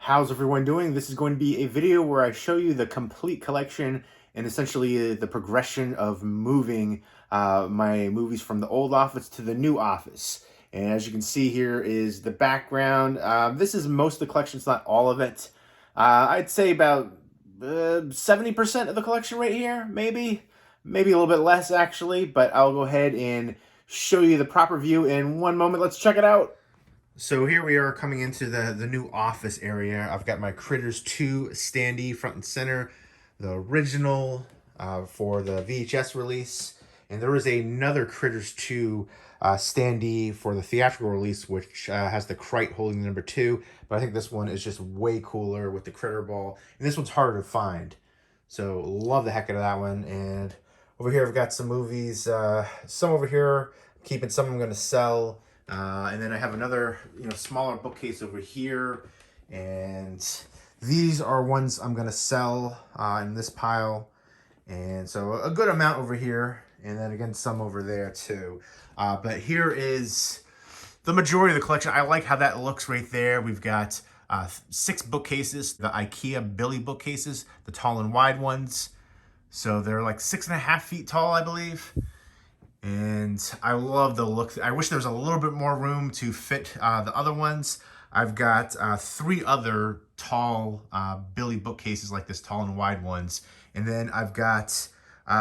How's everyone doing? This is going to be a video where I show you the complete collection and essentially the progression of moving my movies from the old office to the new office. And as you can see here is the background. This is most of the collection, it's not all of it. I'd say about 70% of the collection right here, maybe a little bit less actually, but I'll go ahead and show you the proper view in one moment. Let's check it out. So here we are coming into the new office area. I've got my Critters 2 standee front and center, the original for the VHS release. And there is another Critters 2 standee for the theatrical release, which has the Crite holding the number 2. But I think this one is just way cooler with the Critter ball. And this one's harder to find. So love the heck out of that one. And over here I've got some movies. Some over here I'm keeping, some I'm going to sell. And then I have another, smaller bookcase over here. And these are ones I'm going to sell in this pile. And so a good amount over here. And then again, some over there too. But here is the majority of the collection. I like how that looks right there. We've got 6 bookcases, the IKEA Billy bookcases, the tall and wide ones. So they're like 6.5 feet tall, I believe. And I love the look. I wish there was a little bit more room to fit the other ones. I've got 3 other tall Billy bookcases like this, tall and wide ones. And then I've got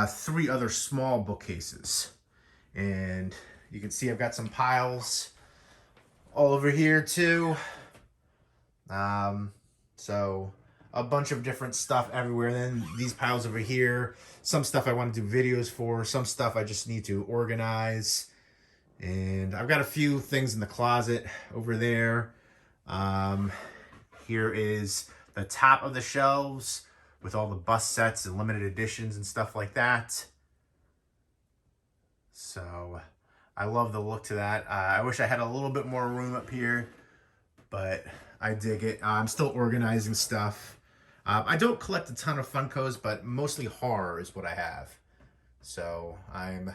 3 other small bookcases. And you can see I've got some piles all over here too. So a bunch of different stuff everywhere. And then these piles over here, some stuff I want to do videos for, some stuff I just need to organize. And I've got a few things in the closet over there. Here is the top of the shelves with all the bus sets and limited editions and stuff like that. So I love the look to that. I wish I had a little bit more room up here, but I dig it. I'm still organizing stuff. I don't collect a ton of Funkos, but mostly horror is what I have. So I'm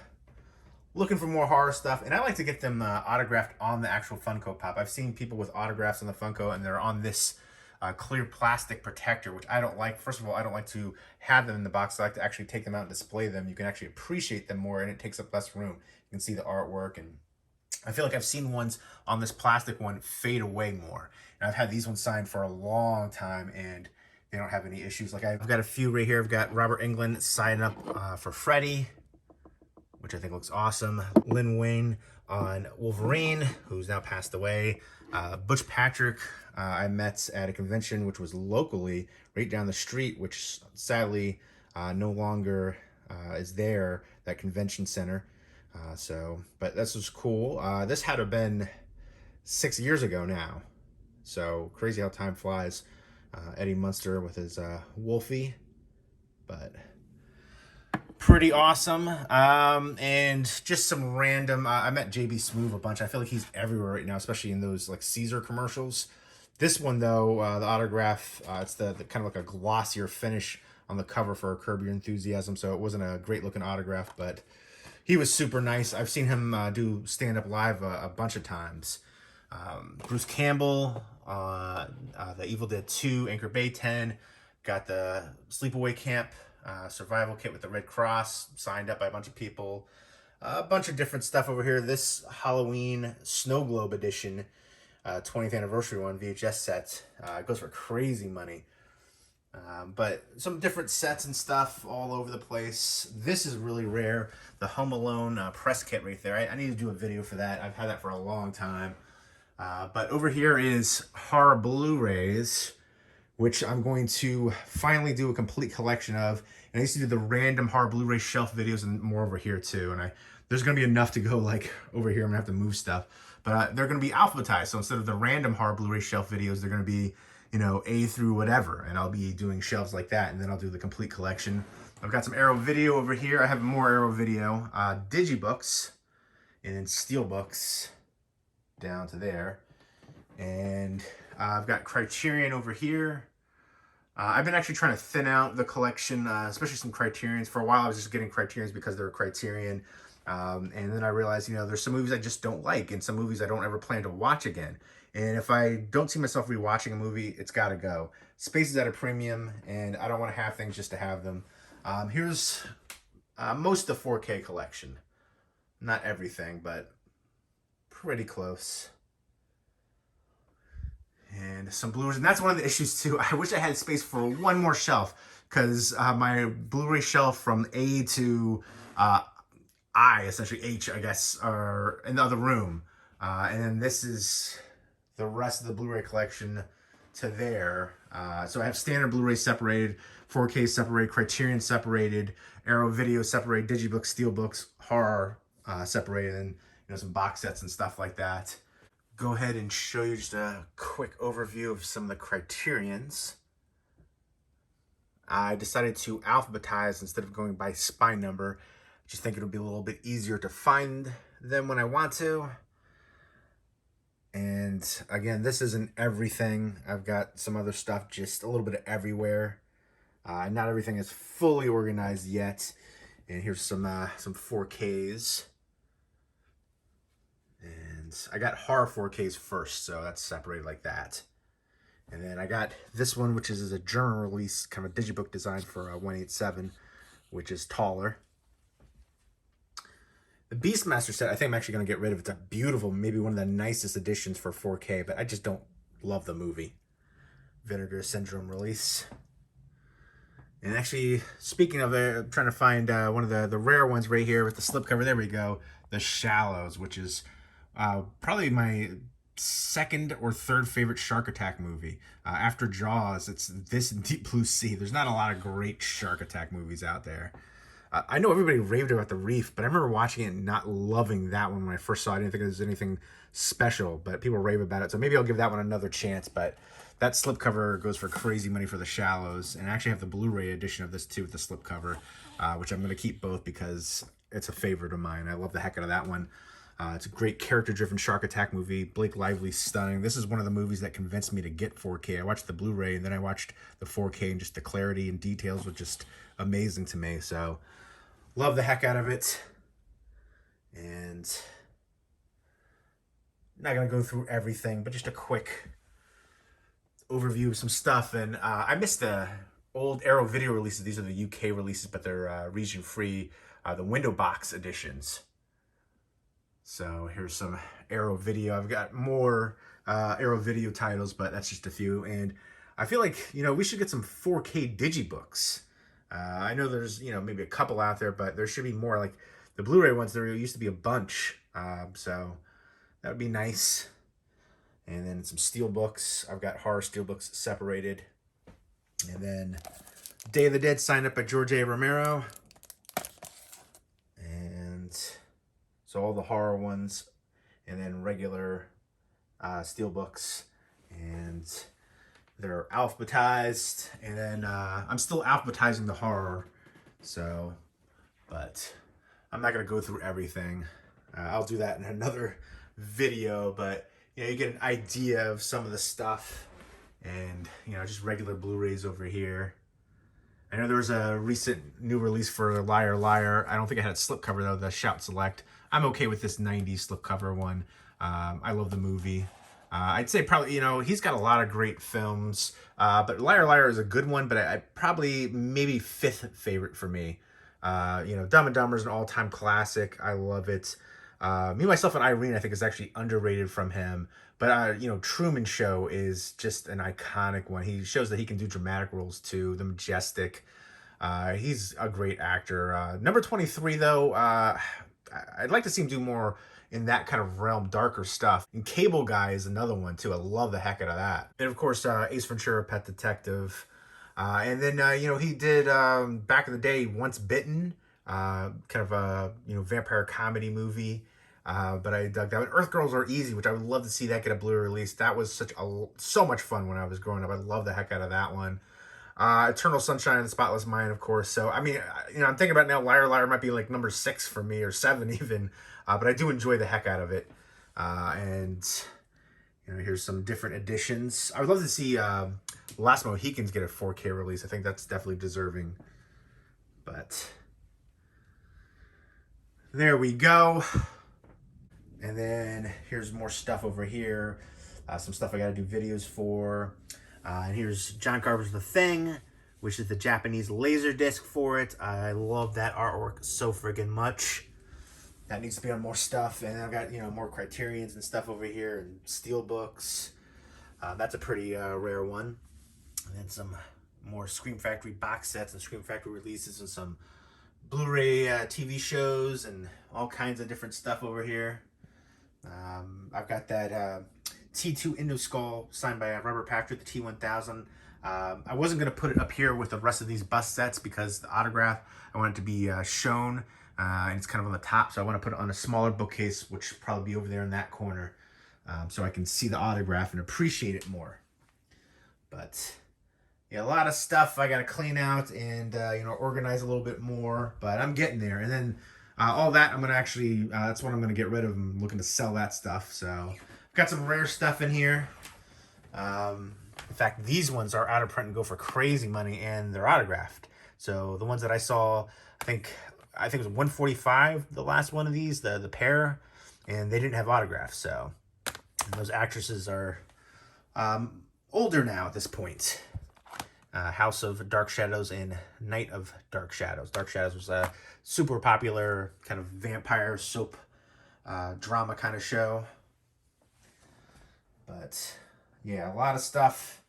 looking for more horror stuff, and I like to get them autographed on the actual Funko Pop. I've seen people with autographs on the Funko, and they're on this clear plastic protector, which I don't like. First of all, I don't like to have them in the box. I like to actually take them out and display them. You can actually appreciate them more, and it takes up less room. You can see the artwork, and I feel like I've seen ones on this plastic one fade away more. And I've had these ones signed for a long time, and they don't have any issues. Like I've got a few right here. I've got Robert Englund signing up for Freddy, which I think looks awesome. Lin Wayne on Wolverine, who's now passed away. Butch Patrick, I met at a convention which was locally right down the street, which sadly no longer is there, that convention center. But this was cool. This had to have been 6 years ago now. So crazy how time flies. Eddie Munster with his Wolfie, but pretty awesome. And just some random, I met JB Smoove a bunch. I feel like he's everywhere right now, especially in those like Caesar commercials. This one though, the autograph, it's the kind of like a glossier finish on the cover for Curb Your Enthusiasm, so it wasn't a great looking autograph, but he was super nice. I've seen him do stand-up live a bunch of times. Bruce Campbell, the Evil Dead 2, Anchor Bay 10, got the Sleepaway Camp survival kit with the Red Cross, signed up by a bunch of people. A bunch of different stuff over here. This Halloween Snow Globe edition, 20th anniversary one, VHS set. It goes for crazy money. But some different sets and stuff all over the place. This is really rare. The Home Alone press kit right there. I need to do a video for that. I've had that for a long time. But over here is horror Blu-Rays, which I'm going to finally do a complete collection of. And I used to do the random horror Blu-ray shelf videos and more over here too. And there's going to be enough to go like over here. I'm going to have to move stuff. But they're going to be alphabetized. So instead of the random horror Blu-ray shelf videos, they're going to be, A through whatever. And I'll be doing shelves like that. And then I'll do the complete collection. I've got some Arrow Video over here. I have more Arrow Video. Digibooks and then Steelbooks down to there. And I've got Criterion over here. I've been actually trying to thin out the collection, especially some Criterions. For a while, I was just getting Criterions because they're Criterion. And then I realized, there's some movies I just don't like and some movies I don't ever plan to watch again. And if I don't see myself rewatching a movie, it's got to go. Space is at a premium, and I don't want to have things just to have them. Here's most of the 4K collection. Not everything, but pretty close. And some Blu-rays, and that's one of the issues too. I wish I had space for one more shelf, because my Blu-ray shelf from A to I, essentially H, I guess, are in the other room. And then this is the rest of the Blu-ray collection to there. So I have standard Blu-ray separated, 4K separated, Criterion separated, Arrow Video separated, Digibook, Steelbooks, horror separated, and some box sets and stuff like that. Go ahead and show you just a quick overview of some of the Criterions. I decided to alphabetize instead of going by spine number. Just think it'll be a little bit easier to find them when I want to. And again, this isn't everything. I've got some other stuff just a little bit of everywhere. Not everything is fully organized yet. And here's some 4Ks. And I got horror 4Ks first, so that's separated like that. And then I got this one, which is a German release, kind of a digibook design for 187, which is taller. The Beastmaster set, I think I'm actually going to get rid of. It's a beautiful, maybe one of the nicest editions for 4K, but I just don't love the movie. Vinegar Syndrome release. And actually, speaking of I'm trying to find one of the rare ones right here with the slipcover. There we go. The Shallows, which is probably my second or third favorite shark attack movie. After Jaws, it's this and Deep Blue Sea. There's not a lot of great shark attack movies out there. I know everybody raved about The Reef, but I remember watching it and not loving that one when I first saw it. I didn't think it was anything special, but people rave about it. So maybe I'll give that one another chance. But that slipcover goes for crazy money for The Shallows. And I actually have the Blu-ray edition of this too with the slipcover, which I'm going to keep both because it's a favorite of mine. I love the heck out of that one. It's a great character-driven shark attack movie. Blake Lively's stunning. This is one of the movies that convinced me to get 4K. I watched the Blu-ray and then I watched the 4K, and just the clarity and details were just amazing to me. So love the heck out of it. And not going to go through everything, but just a quick overview of some stuff. And I missed the old Arrow Video releases. These are the UK releases, but they're region-free, the window box editions. So here's some Arrow Video. I've got more Arrow Video titles, but that's just a few. And I feel like, we should get some 4K digibooks. I know there's, maybe a couple out there, but there should be more. Like the Blu-ray ones, there used to be a bunch. So that would be nice. And then some Steelbooks. I've got horror Steelbooks separated. And then Day of the Dead signed up by George A. Romero. And so all the horror ones, and then regular Steelbooks, and they're alphabetized. And then I'm still alphabetizing the horror, but I'm not gonna go through everything. I'll do that in another video, but you get an idea of some of the stuff, and just regular Blu-rays over here. I know there was a recent new release for Liar Liar. I don't think I had a slipcover though, the Shout Select. I'm okay with this 90s slipcover one. I love the movie. I'd say probably, he's got a lot of great films, but Liar Liar is a good one, but I probably maybe fifth favorite for me. Dumb and Dumber is an all-time classic. I love it. Me, Myself, and Irene, I think, is actually underrated from him. But, Truman Show is just an iconic one. He shows that he can do dramatic roles, too. The Majestic. He's a great actor. Number 23, though, I'd like to see him do more in that kind of realm, darker stuff. And Cable Guy is another one, too. I love the heck out of that. And, of course, Ace Ventura, Pet Detective. And then, he did, back in the day, Once Bitten. Kind of a, vampire comedy movie. But I dug that. Earth Girls Are Easy, which I would love to see that get a Blu-ray release. That was so much fun when I was growing up. I love the heck out of that one. Eternal Sunshine of the Spotless Mind, of course. So, I mean, I'm thinking about now, Liar Liar might be like number 6 for me, or 7 even. But I do enjoy the heck out of it. And, here's some different editions. I would love to see Last Mohicans get a 4K release. I think that's definitely deserving. But there we go. And then here's more stuff over here. some stuff I got to do videos for. And here's John Carpenter's The Thing, which is the Japanese laser disc for it. I love that artwork so friggin' much. That needs to be on more stuff. And I've got, more Criterions and stuff over here, and Steelbooks. That's a pretty rare one. And then some more Scream Factory box sets and Scream Factory releases, and some Blu-ray TV shows and all kinds of different stuff over here. I've got that T2 Indoskull signed by Robert Patrick, the T1000. I wasn't going to put it up here with the rest of these bust sets because the autograph, I want it to be shown, and it's kind of on the top, so I want to put it on a smaller bookcase, which will probably be over there in that corner, so I can see the autograph and appreciate it more. But yeah, a lot of stuff I got to clean out and organize a little bit more, but I'm getting there. And then all that I'm going to actually, that's what I'm going to get rid of. I'm looking to sell that stuff. So I've got some rare stuff in here. In fact, these ones are out of print and go for crazy money, and they're autographed. So the ones that I saw, I think it was $145, the last one of these, the pair, and they didn't have autographs. So those actresses are older now at this point. House of Dark Shadows and Night of Dark Shadows. Dark Shadows was a super popular kind of vampire soap drama kind of show. But yeah, a lot of stuff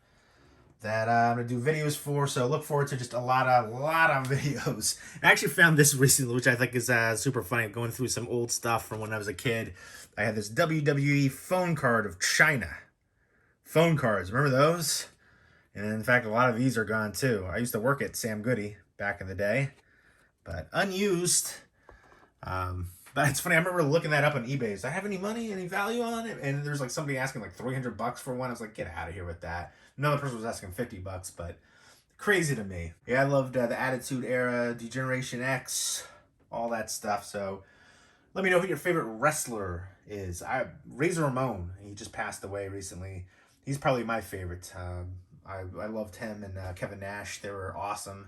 that I'm gonna do videos for, so look forward to just a lot of videos. I actually found this recently, which I think is super funny. Going through some old stuff from when I was a kid. I had this WWE phone card of China. Phone cards, remember those? And in fact, a lot of these are gone too. I used to work at Sam Goody back in the day, but unused. But it's funny, I remember looking that up on eBay. Does that have any money, any value on it? And there's like somebody asking like $300 for one. I was like, get out of here with that. Another person was asking $50, but crazy to me. Yeah, I loved the Attitude Era, Degeneration X, all that stuff. So let me know who your favorite wrestler is. Razor Ramon, he just passed away recently. He's probably my favorite. I loved him and Kevin Nash. They were awesome.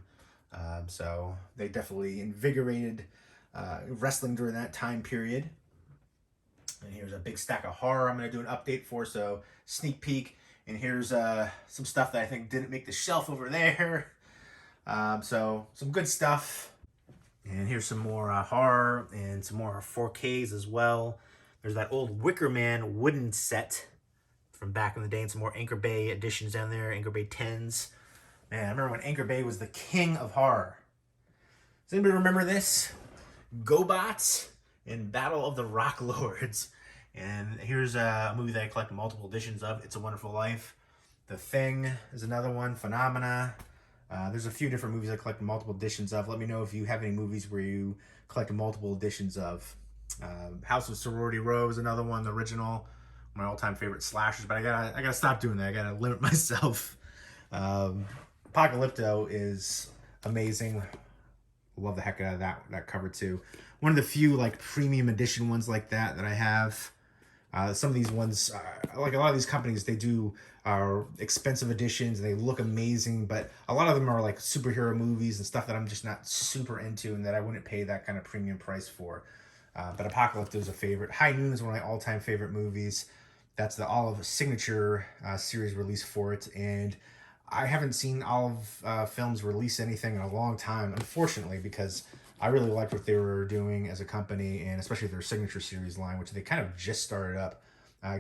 So they definitely invigorated wrestling during that time period. And here's a big stack of horror I'm going to do an update for, so sneak peek. And here's some stuff that I think didn't make the shelf over there. So some good stuff. And here's some more horror and some more 4Ks as well. There's that old Wicker Man wooden set from back in the day, and some more Anchor Bay editions down there, Anchor Bay 10s. Man, I remember when Anchor Bay was the king of horror. Does anybody remember this? GoBots and Battle of the Rock Lords. And here's a movie that I collect multiple editions of, It's a Wonderful Life. The Thing is another one, Phenomena. There's a few different movies I collect multiple editions of. Let me know if you have any movies where you collect multiple editions of. House of Sorority Row is another one, the original. My all-time favorite slashers, but I gotta stop doing that. I gotta limit myself. Apocalypto is amazing. Love the heck out of that cover too. One of the few like premium edition ones like that I have. Some of these ones, like a lot of these companies, they do expensive editions. They look amazing, but a lot of them are like superhero movies and stuff that I'm just not super into and that I wouldn't pay that kind of premium price for. But Apocalypto is a favorite. High Noon is one of my all-time favorite movies. That's the Olive Signature series release for it, and I haven't seen Olive Films release anything in a long time, unfortunately, because I really liked what they were doing as a company, and especially their Signature series line, which they kind of just started up.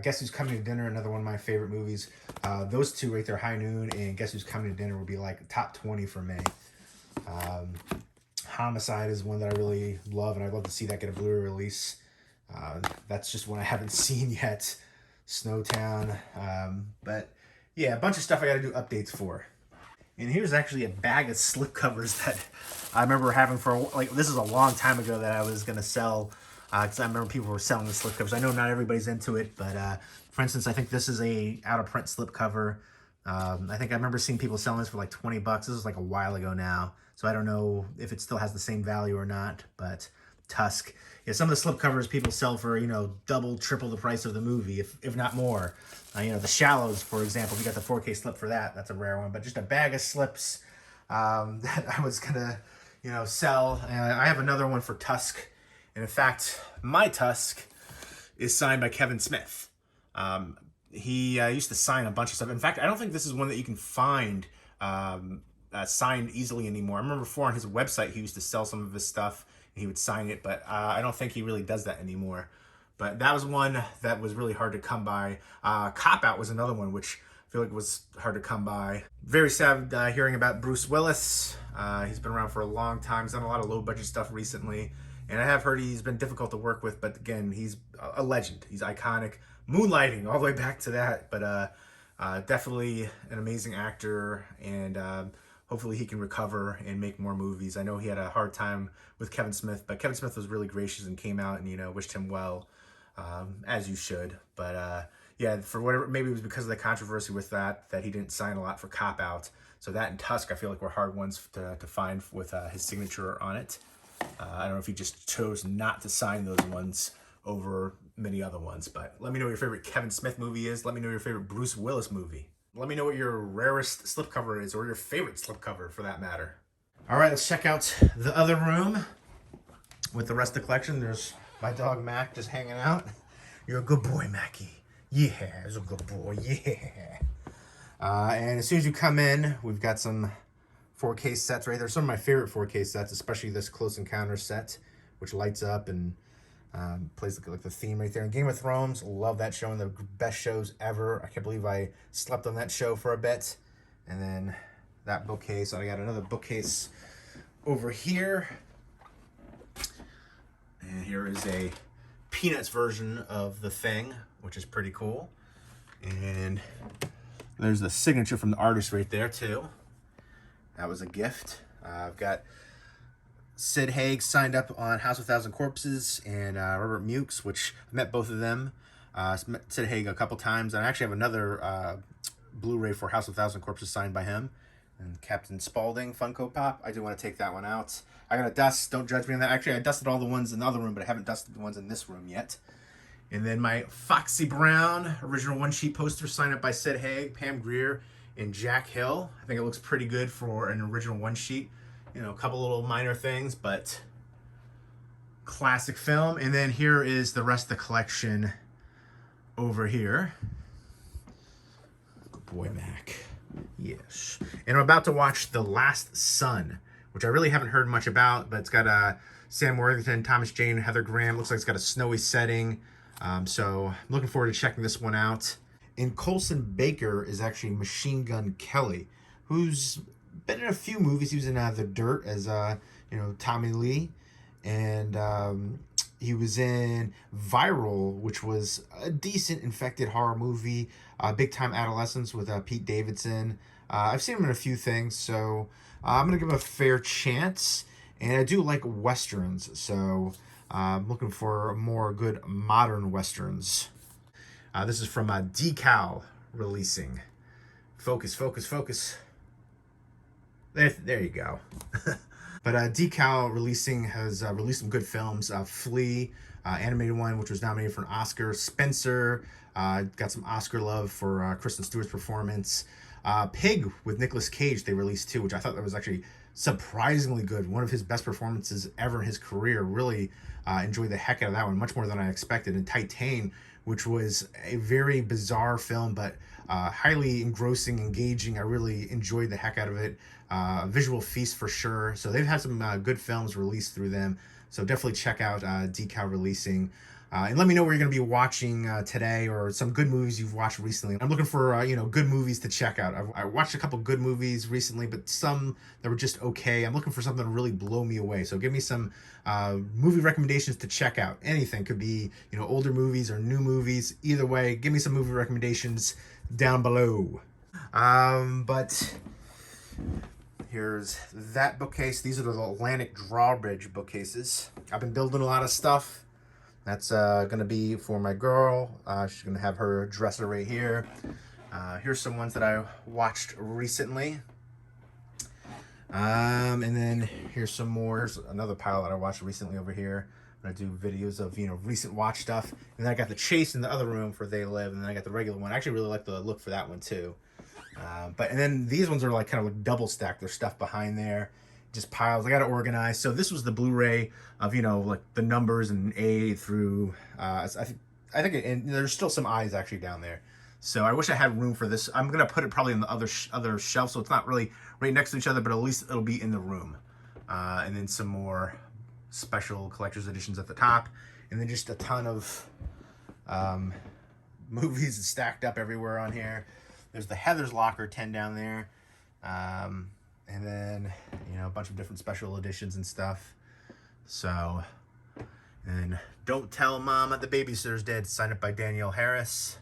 Guess Who's Coming to Dinner, another one of my favorite movies. Those two right there, High Noon and Guess Who's Coming to Dinner, would be like top 20 for me. Homicide is one that I really love, and I'd love to see that get a Blu-ray release. That's just one I haven't seen yet. Snowtown. But yeah, a bunch of stuff I got to do updates for. And here's actually a bag of slipcovers that I remember having for, like, this is a long time ago that I was going to sell, because I remember people were selling the slipcovers. I know not everybody's into it, but for instance, I think this is a out-of-print slipcover. I think I remember seeing people selling this for like $20. This is like a while ago now, so I don't know if it still has the same value or not, but Tusk. Yeah, some of the slipcovers people sell for, double, triple the price of the movie, if not more. The Shallows, for example, if you got the 4K slip for that, that's a rare one. But just a bag of slips that I was gonna, sell. And I have another one for Tusk. And in fact, my Tusk is signed by Kevin Smith. he used to sign a bunch of stuff. In fact, I don't think this is one that you can find signed easily anymore. I remember before on his website he used to sell some of his stuff and he would sign it, but I don't think he really does that anymore. But that was one that was really hard to come by. Cop Out was another one which I feel like was hard to come by. Very sad hearing about Bruce Willis. He's been around for a long time. He's done a lot of low budget stuff recently, and I have heard he's been difficult to work with, but again, he's a legend. He's iconic. Moonlighting, all the way back to that, but definitely an amazing actor, and hopefully he can recover and make more movies. I know he had a hard time with Kevin Smith, but Kevin Smith was really gracious and came out and, you know, wished him well, as you should. But yeah, for whatever, maybe it was because of the controversy with that he didn't sign a lot for Cop Out. So that and Tusk, I feel like were hard ones to find with his signature on it. I don't know if he just chose not to sign those ones over many other ones, but let me know what your favorite Kevin Smith movie is. Let me know your favorite Bruce Willis movie. Let me know what your rarest slipcover is, or your favorite slipcover for that matter. All right, let's check out the other room with the rest of the collection. There's my dog Mac just hanging out. You're a good boy, Mackie. Yeah, he's a good boy, yeah. And as soon as you come in, we've got some 4K sets right there. Some of my favorite 4K sets, especially this Close Encounter set, which lights up and plays like the theme right there. And Game of Thrones, love that show, one of the best shows ever. I can't believe I slept on that show for a bit. And then that bookcase. I got another bookcase over here. And here is a Peanuts version of The Thing, which is pretty cool. And there's the signature from the artist right there too. That was a gift. I've got Sid Haig signed up on House of Thousand Corpses and Robert Mukes, which I met both of them. Met Sid Haig a couple times, and I actually have another Blu-ray for House of Thousand Corpses signed by him. And Captain Spaulding Funko Pop. I do want to take that one out. I got to dust. Don't judge me on that. Actually, I dusted all the ones in the other room, but I haven't dusted the ones in this room yet. And then my Foxy Brown original one-sheet poster signed up by Sid Haig, Pam Grier, and Jack Hill. I think it looks pretty good for an original one-sheet. You know, a couple little minor things, but classic film. And then here is the rest of the collection over here. Good boy, Mac. Yes. And I'm about to watch The Last Son, which I really haven't heard much about, but it's got Sam Worthington, Thomas Jane, Heather Graham. Looks like it's got a snowy setting. So I'm looking forward to checking this one out. And Colson Baker is actually Machine Gun Kelly, who's been in a few movies. He was in The Dirt as Tommy Lee, and he was in Viral, which was a decent infected horror movie. Big Time Adolescence with Pete Davidson. I've seen him in a few things, so I'm gonna give him a fair chance. And I do like westerns, so I'm looking for more good modern westerns. This is from Decal Releasing. Focus, focus, focus. There you go. But Decal Releasing has released some good films. Flea, animated one, which was nominated for an Oscar. Spencer, got some Oscar love for Kristen Stewart's performance. Pig with Nicolas Cage, they released too, which I thought that was actually surprisingly good. One of his best performances ever in his career. Really enjoyed the heck out of that one, much more than I expected. And Titan, which was a very bizarre film, but highly engrossing, engaging. I really enjoyed the heck out of it. Visual feast for sure. So they've had some good films released through them. So definitely check out Decal Releasing. And let me know where you're going to be watching today, or some good movies you've watched recently. I'm looking for good movies to check out. I watched a couple good movies recently, but some that were just okay. I'm looking for something to really blow me away. So give me some movie recommendations to check out. Anything could be older movies or new movies. Either way, give me some movie recommendations down below. But here's that bookcase. These are the Atlantic Drawbridge bookcases. I've been building a lot of stuff. That's going to be for my girl. She's going to have her dresser right here. Here's some ones that I watched recently. And then here's some more. Here's another pile that I watched recently over here. I'm going to do videos of, recent watch stuff. And then I got the Chase in the other room for They Live. And then I got the regular one. I actually really like the look for that one too. And then these ones are like kind of like double stacked. There's stuff behind there. Just piles. I got to organize. So this was the Blu-ray of like the numbers and A through I think and there's still some I's actually down there. So I wish I had room for this. I'm gonna put it probably in the other shelf, so it's not really right next to each other, but at least it'll be in the room. And then some more special collector's editions at the top, and then just a ton of movies stacked up everywhere on here. There's the Heather's Locker 10 down there, and then a bunch of different special editions and stuff. So, and Don't Tell Mama the Babysitter's Dead, signed up by Danielle Harris.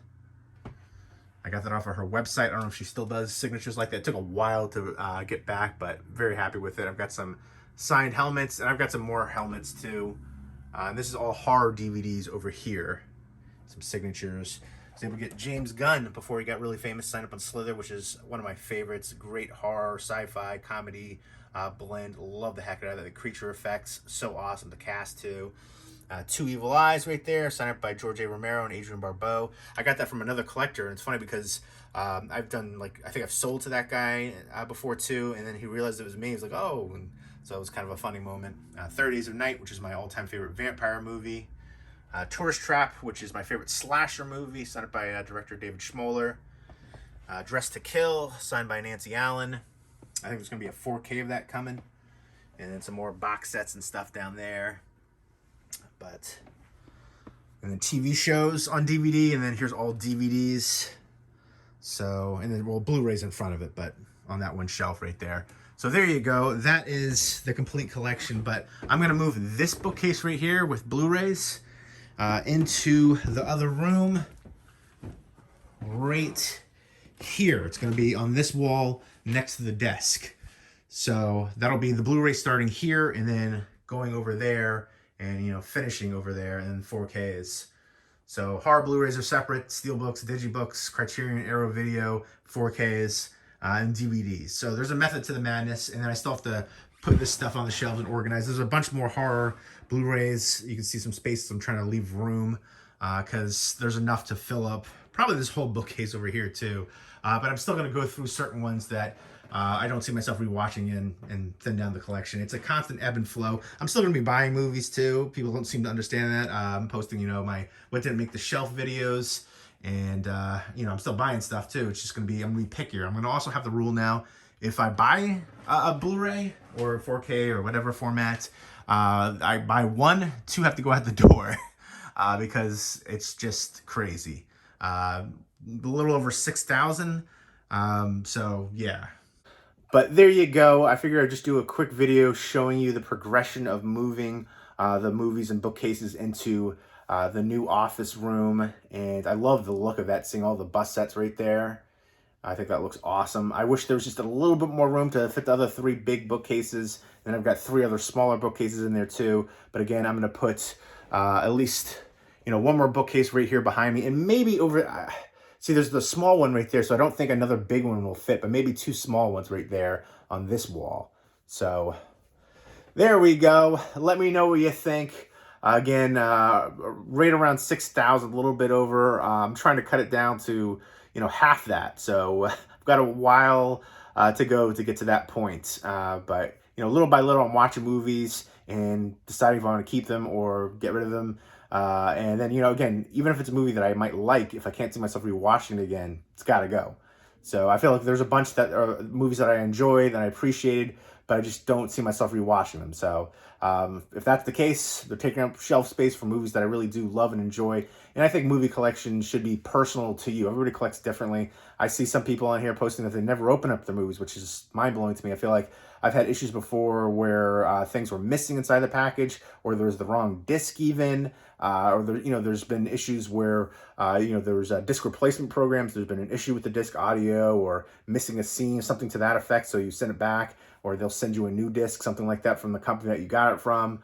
I got that off of her website. I don't know if she still does signatures like that. It took a while to get back, but very happy with it. I've got some signed helmets, and I've got some more helmets too. And this is all horror DVDs over here. Some signatures. I was able to get James Gunn before he got really famous, signed up on Slither, which is one of my favorites. Great horror, sci-fi, comedy blend. Love the heck out of that. The creature effects, so awesome. The cast too. Two Evil Eyes right there, signed up by George A. Romero and Adrian Barbeau. I got that from another collector, and it's funny because I've done, I think I've sold to that guy before too, and then he realized it was me. He was like, oh, and so it was kind of a funny moment. 30 Days of Night, which is my all-time favorite vampire movie. Tourist Trap, which is my favorite slasher movie, signed up by director David Schmoller. Dressed to Kill, signed by Nancy Allen. I think there's going to be a 4K of that coming. And then some more box sets and stuff down there. And then TV shows on DVD, and then here's all DVDs. So, and then, well, Blu-rays in front of it, but on that one shelf right there. So there you go. That is the complete collection, but I'm going to move this bookcase right here with Blu-rays into the other room right here. It's going to be on this wall next to the desk. So that'll be the Blu-ray starting here and then going over there and, finishing over there, and then 4Ks. So horror Blu-rays are separate, Steelbooks, Digibooks, Criterion Arrow Video, 4Ks, and DVDs. So there's a method to the madness, and then I still have to put this stuff on the shelves and organize. There's a bunch more horror Blu-rays. You can see some spaces. I'm trying to leave room because there's enough to fill up probably this whole bookcase over here too. But I'm still going to go through certain ones that I don't see myself rewatching and thin down the collection. It's a constant ebb and flow. I'm still going to be buying movies too. People don't seem to understand that. I'm posting, my what didn't make the shelf videos, and I'm still buying stuff too. It's just going to be, I'm going to be pickier. I'm going to also have the rule now, if I buy a Blu-ray or 4K or whatever format, I buy one, two have to go out the door because it's just crazy. A little over 6,000. So yeah. But there you go. I figured I'd just do a quick video showing you the progression of moving the movies and bookcases into the new office room. And I love the look of that, seeing all the bus sets right there. I think that looks awesome. I wish there was just a little bit more room to fit the other 3 big bookcases. And I've got 3 other smaller bookcases in there too. But again, I'm going to put at least, one more bookcase right here behind me. And maybe over... see, there's the small one right there, so I don't think another big one will fit, but maybe 2 small ones right there on this wall. So there we go. Let me know what you think. Again, right around 6,000, a little bit over. I'm trying to cut it down to, half that. So I've got a while to go to get to that point. But, little by little, I'm watching movies and deciding if I want to keep them or get rid of them. And then, again, even if it's a movie that I might like, if I can't see myself rewatching it again, it's got to go. So I feel like there's a bunch that are movies that I enjoyed, that I appreciated, but I just don't see myself rewatching them. So if that's the case, they're taking up shelf space for movies that I really do love and enjoy. And I think movie collection should be personal to you. Everybody collects differently. I see some people on here posting that they never open up their movies, which is mind-blowing to me. I feel like I've had issues before where things were missing inside the package, or there was the wrong disc even, or there, there's been issues where there was disc replacement programs. There's been an issue with the disc audio or missing a scene, something to that effect. So you send it back, or they'll send you a new disc, something like that, from the company that you got it from.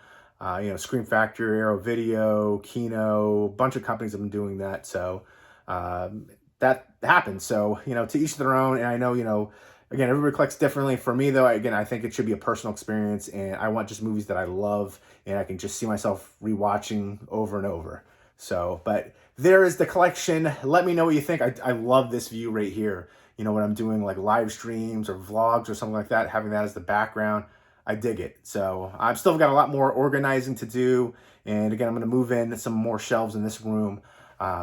Scream Factory, Arrow Video, Kino, a bunch of companies have been doing that. So that happens. So, to each their own. And I know, again, everybody collects differently. For me, though, I think it should be a personal experience, and I want just movies that I love and I can just see myself rewatching over and over. So, but there is the collection. Let me know what you think. I love this view right here. When I'm doing like live streams or vlogs or something like that, having that as the background, I dig it. So I've still got a lot more organizing to do. And again, I'm going to move in some more shelves in this room.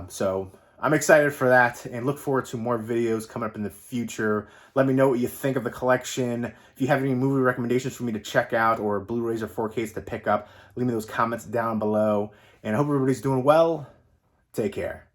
So I'm excited for that and look forward to more videos coming up in the future. Let me know what you think of the collection. If you have any movie recommendations for me to check out or Blu-rays or 4Ks to pick up, leave me those comments down below. And I hope everybody's doing well. Take care.